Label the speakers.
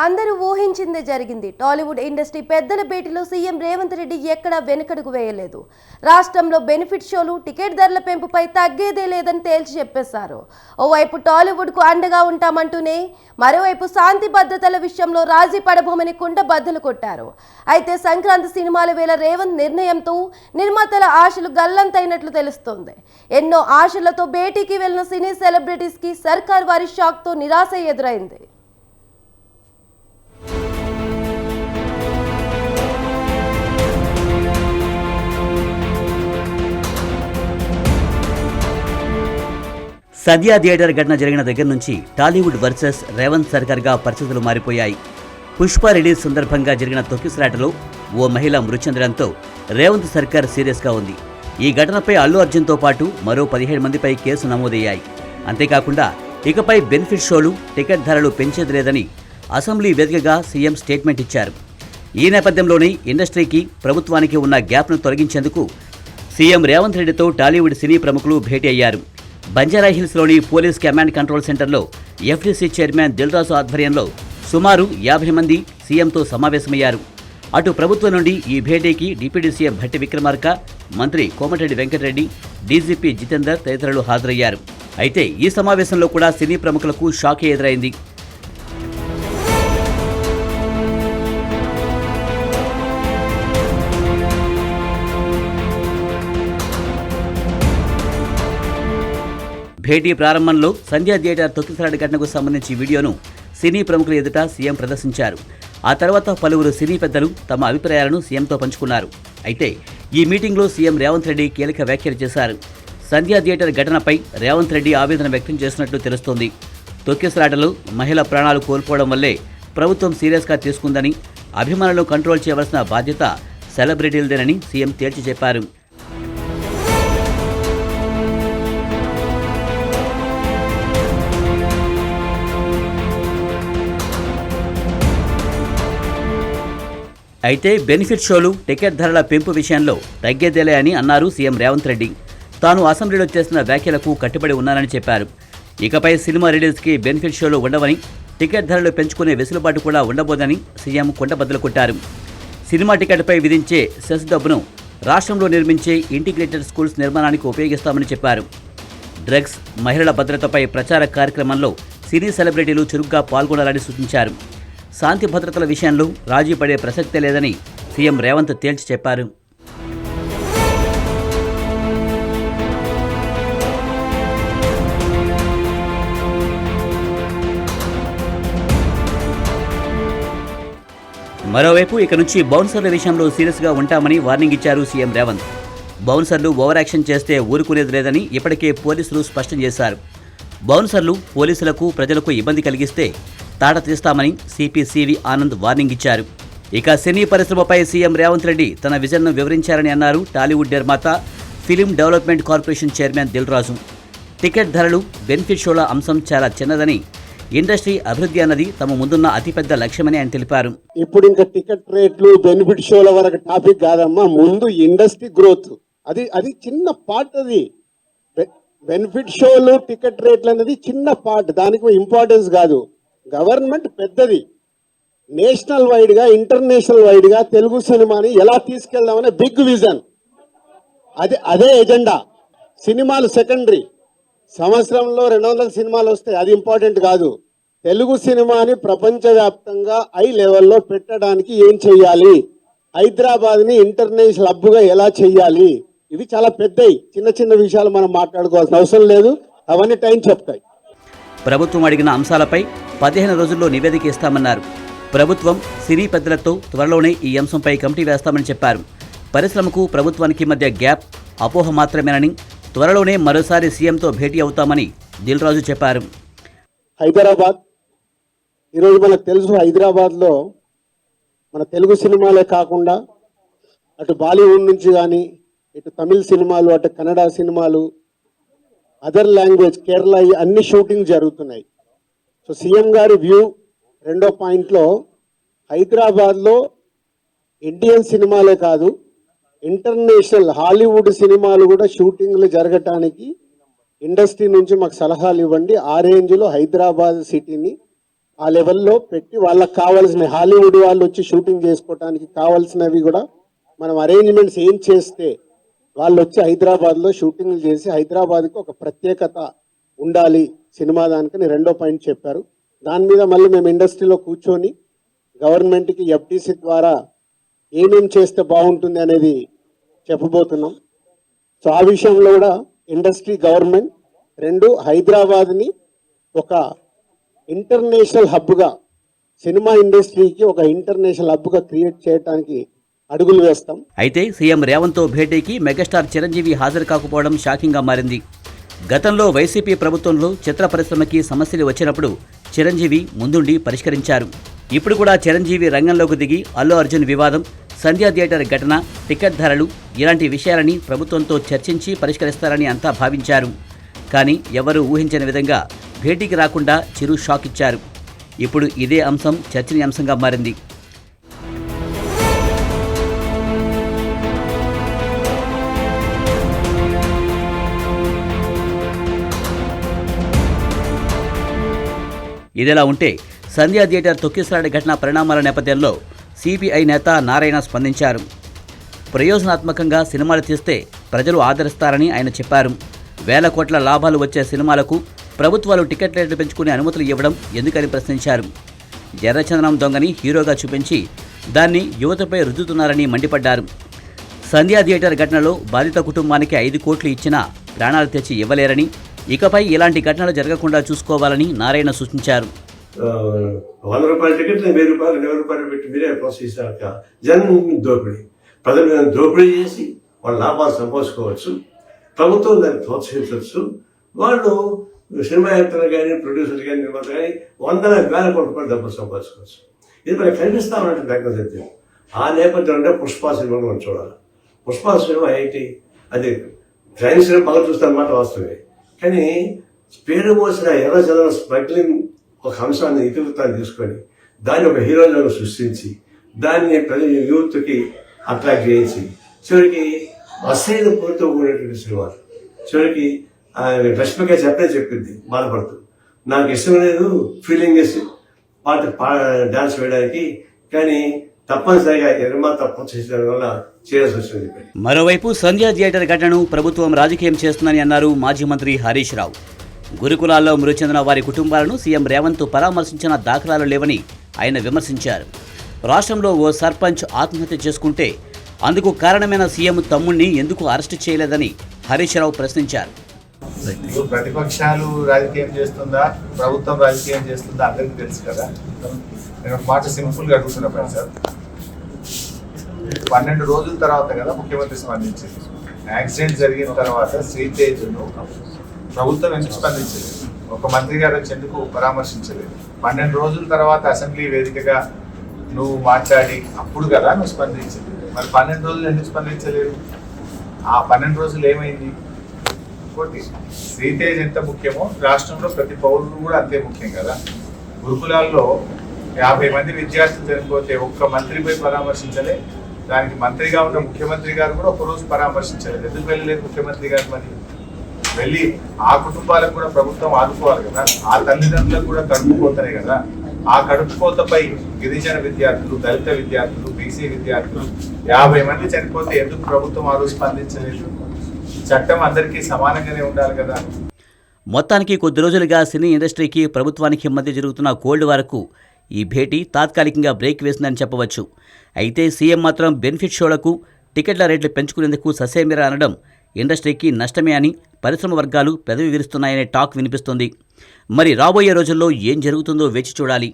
Speaker 1: అందరూ ఊహించిందే జరిగింది. టాలీవుడ్ ఇండస్ట్రీ పెద్దల భేటీలో సీఎం రేవంత్ రెడ్డి ఎక్కడా వెనుకడుగు వేయలేదు. రాష్ట్రంలో బెనిఫిట్ షోలు, టికెట్ ధరల పెంపుపై తగ్గేదే లేదని తేల్చి చెప్పేశారు. ఓవైపు టాలీవుడ్కు అండగా ఉంటామంటూనే మరోవైపు శాంతి భద్రతల విషయంలో రాజీ పడబోమని కుండ బద్దలు కొట్టారు. అయితే సంక్రాంతి సినిమాల వేళ రేవంత్ నిర్ణయంతో నిర్మాతల ఆశలు గల్లంతైనట్లు తెలుస్తోంది. ఎన్నో ఆశలతో భేటీకి వెళ్లిన సినీ సెలబ్రిటీస్ కి సర్కార్ వారి షాక్తో నిరాశ ఎదురైంది.
Speaker 2: సద్యా థియేటర్ ఘటన జరిగిన దగ్గర నుంచి టాలీవుడ్ వర్సెస్ రేవంత్ సర్కార్గా పరిస్థితులు మారిపోయాయి. పుష్ప రిలీజ్ సందర్భంగా జరిగిన తొక్కిసలాటలో ఓ మహిళ మృతి చెందడంతో రేవంత్ సర్కార్ సీరియస్గా ఉంది. ఈ ఘటనపై అల్లు అర్జున్తో పాటు మరో 17 మందిపై కేసు నమోదయ్యాయి. అంతేకాకుండా ఇకపై బెనిఫిట్ షోలు, టికెట్ ధరలు పెంచేది లేదని అసెంబ్లీ వేదికగా సీఎం స్టేట్మెంట్ ఇచ్చారు. ఈ నేపథ్యంలోనే ఇండస్ట్రీకి, ప్రభుత్వానికి ఉన్న గ్యాప్ను తొలగించేందుకు సీఎం రేవంత్ రెడ్డితో టాలీవుడ్ సినీ ప్రముఖులు భేటీ అయ్యారు. బంజారాహిల్స్లోని పోలీస్ కమాండ్ కంట్రోల్ సెంటర్లో ఎఫ్డీసీ చైర్మన్ దిల్రాజు ఆధ్వర్యంలో సుమారు 50 మంది సీఎంతో సమావేశమయ్యారు. అటు ప్రభుత్వం నుండి ఈ భేటీకి డిప్యూటీ సీఎం భట్టి విక్రమార్క, మంత్రి కోమటిరెడ్డి వెంకటరెడ్డి, డీజీపీ జితేందర్ తదితరులు హాజరయ్యారు. అయితే ఈ సమావేశంలో కూడా సినీ ప్రముఖులకు షాక్ ఎదురైంది. భేటీ ప్రారంభంలో సంధ్యా థియేటర్ తొక్కిసలాట ఘటనకు సంబంధించి వీడియోను సినీ ప్రముఖుల ఎదుట సీఎం ప్రదర్శించారు. ఆ తర్వాత పలువురు సినీ పెద్దలు తమ అభిప్రాయాలను సీఎంతో పంచుకున్నారు. అయితే ఈ మీటింగ్లో సీఎం రేవంత్ రెడ్డి కీలక వ్యాఖ్యలు చేశారు. సంధ్యా థియేటర్ ఘటనపై రేవంత్ రెడ్డి ఆవేదన వ్యక్తం చేసినట్లు తెలుస్తోంది. తొక్కిసలాటలో మహిళ ప్రాణాలు కోల్పోవడం వల్లే ప్రభుత్వం సీరియస్గా తీసుకుందని, అభిమానులను కంట్రోల్ చేయవలసిన బాధ్యత సెలబ్రిటీలదేనని సీఎం తేల్చి చెప్పారు. అయితే బెనిఫిట్ షోలు, టికెట్ ధరల పెంపు విషయంలో తగ్గేదేలే అని అన్నారు సీఎం రేవంత్ రెడ్డి. తాను అసెంబ్లీలో చేసిన వ్యాఖ్యలకు కట్టుబడి ఉన్నానని చెప్పారు. ఇకపై సినిమా రిలీజ్కి బెనిఫిట్ షోలు ఉండవని, టికెట్ ధరలు పెంచుకునే వెసులుబాటు కూడా ఉండబోదని సీఎం కుండబద్దలు కొట్టారు. సినిమా టికెట్పై విధించే సెస్ డబ్బును రాష్ట్రంలో నిర్మించే ఇంటిగ్రేటెడ్ స్కూల్స్ నిర్మాణానికి ఉపయోగిస్తామని చెప్పారు. డ్రగ్స్, మహిళల భద్రతపై ప్రచార కార్యక్రమంలో సినీ సెలబ్రిటీలు చురుగ్గా పాల్గొనాలని సూచించారు. శాంతి భద్రతల విషయంలో రాజీ పడే ప్రసక్తే లేదని సీఎం రేవంత్ తేల్చి చెప్పారు. మరోవైపు ఇక నుంచి బౌన్సర్ల విషయంలో సీరియస్గా ఉంటామని వార్నింగ్ ఇచ్చారు సీఎం రేవంత్. బౌన్సర్లు ఓవర్ యాక్షన్ చేస్తే ఊరుకునేది లేదని ఇప్పటికే పోలీసులు స్పష్టం చేశారు. బౌన్సర్లు పోలీసులకు, ప్రజలకు ఇబ్బంది కలిగిస్తే తాట తీస్తామని సిపి సివి ఆనంద్ వార్నింగ్ ఇచ్చారు. ఇక సినీ పరిశ్రమపై సీఎం రేవంత్ రెడ్డి తన విజన్ను వివరించారని అన్నారు టాలీవుడ్ నిర్మాత, film development corporation chairman Dil Raju. Ticket ధరలు, బెనిఫిట్ షోల అంశం చాలా చిన్నదని, ఇండస్ట్రీ అభివృద్ధి అన్నది తమ ముందున్న అతిపెద్ద లక్ష్యమని ఆయన తెలిపారు.
Speaker 3: ఇప్పుడు ఇంకా టికెట్ రేట్లు, బెనిఫిట్ షోల వరకు టాపిక్ కాదమ్మా, ముందు ఇండస్ట్రీ గ్రోత్. అది చిన్న పార్ట్. అది బెనిఫిట్ షోలు, టికెట్ రేట్లు అనేది చిన్న పార్ట్, దానికి ఇంపార్టెన్స్ కాదు. గవర్నమెంట్ పెద్దది. నేషనల్ వైడ్గా, ఇంటర్నేషనల్ వైడ్గా తెలుగు సినిమాని ఎలా తీసుకెళ్దామనే బిగ్ విజన్. అదే ఎజెండా. సినిమాలు సెకండరీ. సంవత్సరంలో 200 సినిమాలు వస్తాయి, అది ఇంపార్టెంట్ కాదు. తెలుగు సినిమాని ప్రపంచవ్యాప్తంగా హై లెవెల్లో పెట్టడానికి ఏం చెయ్యాలి, హైదరాబాద్ని ఇంటర్నేషనల్ హబ్గా ఎలా చెయ్యాలి, ఇవి చాలా పెద్దవి. చిన్న చిన్న విషయాలు మనం మాట్లాడుకోవాల్సిన అవసరం లేదు, అవన్నీ టైం చెప్తాయి.
Speaker 2: ప్రభుత్వం అడిగిన అంశాలపై 15 రోజుల్లో నివేదిక ఇస్తామన్నారు. ప్రభుత్వం, సినీ పెద్దలతో త్వరలోనే ఈ అంశంపై కమిటీ వేస్తామని చెప్పారు. పరిశ్రమకు, ప్రభుత్వానికి మధ్య గ్యాప్ అపోహ మాత్రమేనని, త్వరలోనే మరోసారి సీఎంతో భేటీ అవుతామని దిల్రాజు చెప్పారు.
Speaker 3: హైదరాబాద్ ఈరోజు మనకు తెలుసు, హైదరాబాద్లో మన తెలుగు సినిమాలే కాకుండా అటు బాలీవుడ్ నుంచి కానీ, ఇటు తమిళ సినిమాలు, అటు కన్నడ సినిమాలు, అదర్ లాంగ్వేజ్, కేరళ, అన్ని షూటింగ్ జరుగుతున్నాయి. సో సీఎం గారి వ్యూ రెండో పాయింట్లో, హైదరాబాద్లో ఇండియన్ సినిమాలే కాదు, ఇంటర్నేషనల్ హాలీవుడ్ సినిమాలు కూడా షూటింగ్లు జరగటానికి ఇండస్ట్రీ నుంచి మాకు సలహాలు ఇవ్వండి. ఆ రేంజ్లో హైదరాబాద్ సిటీని ఆ లెవెల్లో పెట్టి వాళ్ళకి కావాల్సిన హాలీవుడ్ వాళ్ళు వచ్చి షూటింగ్ చేసుకోవడానికి కావాల్సినవి కూడా మనం అరేంజ్మెంట్స్ ఏం చేస్తే వాళ్ళు వచ్చి హైదరాబాద్లో షూటింగ్లు చేసి హైదరాబాద్కి ఒక ప్రత్యేకత ఉండాలి సినిమా దానికని రెండో పాయింట్ చెప్పారు. దాని మీద మళ్ళీ మేము ఇండస్ట్రీలో కూర్చొని గవర్నమెంట్కి ఎఫ్టీసీ ద్వారా ఏమేం చేస్తే బాగుంటుంది అనేది చెప్పబోతున్నాం. సో ఆ విషయంలో కూడా ఇండస్ట్రీ గవర్నమెంట్ రెండు హైదరాబాద్ని ఒక ఇంటర్నేషనల్ హబ్గా సినిమా ఇండస్ట్రీకి ఒక ఇంటర్నేషనల్ హబ్గా క్రియేట్ చేయడానికి అడుగులు వేస్తాం.
Speaker 2: అయితే సీఎం రేవంత్తో భేటీకి మెగాస్టార్ చిరంజీవి హాజరు కాకపోవడం షాకింగ్గా మారింది. గతంలో వైసీపీ ప్రభుత్వంలో చిత్ర పరిశ్రమకి సమస్యలు వచ్చినప్పుడు చిరంజీవి ముందుండి పరిష్కరించారు. ఇప్పుడు కూడా చిరంజీవి రంగంలోకి దిగి అల్లు అర్జున్ వివాదం, సంధ్యా థియేటర్ ఘటన, టికెట్ ధరలు ఇలాంటి విషయాలని ప్రభుత్వంతో చర్చించి పరిష్కరిస్తారని అంతా భావించారు. కానీ ఎవరూ ఊహించని విధంగా భేటీకి రాకుండా చిరు షాక్ ఇచ్చారు. ఇప్పుడు ఇదే అంశం చర్చనీయాంశంగా మారింది. ఇదిలా ఉంటే సంధ్యా థియేటర్ తొక్కిసలాట ఘటన పరిణామాల నేపథ్యంలో సిపిఐ నేత నారాయణ స్పందించారు. ప్రయోజనాత్మకంగా సినిమాలు తీస్తే ప్రజలు ఆదరిస్తారని ఆయన చెప్పారు. వేల కోట్ల లాభాలు వచ్చే సినిమాలకు ప్రభుత్వాలు టికెట్ రేట్లు పెంచుకునే అనుమతులు ఇవ్వడం ఎందుకని ప్రశ్నించారు. ఎర్రచందనం దొంగని హీరోగా చూపించి దాన్ని యువతపై రుద్దుతున్నారని మండిపడ్డారు. సంధ్యా థియేటర్ ఘటనలో బాధిత కుటుంబానికి 5 కోట్లు ఇచ్చినా ప్రాణాలు తెచ్చి ఇవ్వలేరని, ఇకపై ఇలాంటి ఘటనలు జరగకుండా చూసుకోవాలని నారాయణ సూచించారు.
Speaker 4: 100 రూపాయల టికెట్ 1000 రూపాయలు 20 రూపాయలు పెట్టి మీరే ప్రోత్సహిస్తారట. జనం దోపిడీ, ప్రజలను దోపిడీ చేసి వాళ్ళ లాభాలు సంపాదించుకోవచ్చు, ప్రభుత్వం దాన్ని ప్రోత్సహించవచ్చు. వాళ్ళు సినిమా యాక్టర్లు కానీ, ప్రొడ్యూసర్లు కానీ, నిర్మాత కానీ 100,000 కోట్ల రూపాయలు డబ్బులు సంపాదించుకోవచ్చు. ఇది మనకి కనిపిస్తా ఉన్నట్టు దగ్గర సత్యం. ఆ నేపథ్యంలో పుష్ప సినిమాను మనం చూడాలి. పుష్ప సినిమా ఏంటి, అది ట్రైన్ సినిమా బాగా చూస్తారన్నమాట వాస్తవమే. కానీ పేరు మోసిన ఎర్రచందనం స్మగ్లింగ్ ఒక అంశాన్ని ఇతివృత్తాన్ని తీసుకొని దాన్ని ఒక హీరోలను సృష్టించి దాన్ని యూత్కి అట్రాక్ట్ చేయించి చివరికి అసైన్ పూర్తితో కూడినటువంటి సినిమాలు. చివరికి రష్మిక చెప్పింది బాధపడుతూ, నాకు ఇష్టం లేదు ఫీలింగ్ చేసి డాన్స్ వేయడానికి, కానీ తప్పనిసరిగా నిర్మాత ప్రోత్సహించడం వల్ల చేయాల్సి వచ్చింది.
Speaker 2: మరోవైపు సంధ్యా థియేటర్ ఘటనను ప్రభుత్వం రాజకీయం చేస్తుందని అన్నారు మాజీ మంత్రి హరీష్ రావు. గురుకులాల్లో మృతి చెందిన వారి కుటుంబాలను సీఎం రేవంత్ పరామర్శించిన దాఖలాలు లేవని ఆయన విమర్శించారు. రాష్ట్రంలో ఓ సర్పంచ్ ఆత్మహత్య చేసుకుంటే అందుకు కారణమైన సీఎం తమ్ముణ్ణి ఎందుకు అరెస్టు చేయలేదని హరీష్ రావు ప్రశ్నించారు.
Speaker 5: ప్రతిపక్షాలు రాజకీయం చేస్తుందా, ప్రభుత్వం రాజకీయం చేస్తుందా అందరికీ తెలుసు కదా. నేను ఒక మాట సింపుల్గా అడుగుతున్నా సార్, 12 రోజుల తర్వాత కదా ముఖ్యమంత్రి స్పందించింది. యాక్సిడెంట్ జరిగిన తర్వాత శ్రీతేజ్ను ప్రభుత్వం ఎందుకు స్పందించలేదు? ఒక మంత్రి గారు వచ్చి ఎందుకు పరామర్శించలేదు? 12 రోజుల తర్వాత అసెంబ్లీ వేదికగా నువ్వు మాట్లాడి అప్పుడు కదా నువ్వు స్పందించింది. మరి 12 రోజులు ఎందుకు స్పందించలేదు? ఆ 12 రోజులు ఏమైంది? ఇంకోటి, శ్రీతేజ్ ఎంత ముఖ్యమో రాష్ట్రంలో ప్రతి పౌరుడు కూడా అంతే ముఖ్యం కదా. గురుకులాల్లో 50 మంది విద్యార్థులు చనిపోతే ఒక్క మంత్రిపై పరామర్శించలే. దానికి మంత్రిగా ఉన్న ముఖ్యమంత్రి గారు కూడా ఒకరోజు పరామర్శించలేదు. ఎందుకు వెళ్ళలేదు ముఖ్యమంత్రి గారు? మరి వెళ్ళి ఆ కుటుంబాలకు కూడా ప్రభుత్వం ఆదుకోవాలి కదా. ఆ తల్లిదండ్రులకు కూడా కడుపుకోతనే కదా. ఆ కడుపుకోతపై గిరిజన విద్యార్థులు, దళిత విద్యార్థులు, బీసీ విద్యార్థులు 50 మంది చనిపోతే ఎందుకు ప్రభుత్వం ఆ రోజు స్పందించలేదు? చట్టం అందరికీ సమానంగానే ఉండాలి కదా.
Speaker 2: మొత్తానికి కొద్ది రోజులుగా సినీ ఇండస్ట్రీకి ప్రభుత్వానికి మధ్య జరుగుతున్న కోల్డ్ వార్కు ఈ భేటీ తాత్కాలికంగా బ్రేక్ వేసిందని చెప్పవచ్చు. అయితే సీఎం మాత్రం బెనిఫిట్ షోలకు టికెట్ల రేట్లు పెంచుకునేందుకు ససేమిరా అనడం ఇండస్ట్రీకి నష్టమే అని పరిశ్రమ వర్గాలు పెదవి విరుస్తున్నాయనే టాక్ వినిపిస్తుంది. మరి రాబోయే రోజుల్లో ఏం జరుగుతుందో వేచి చూడాలి.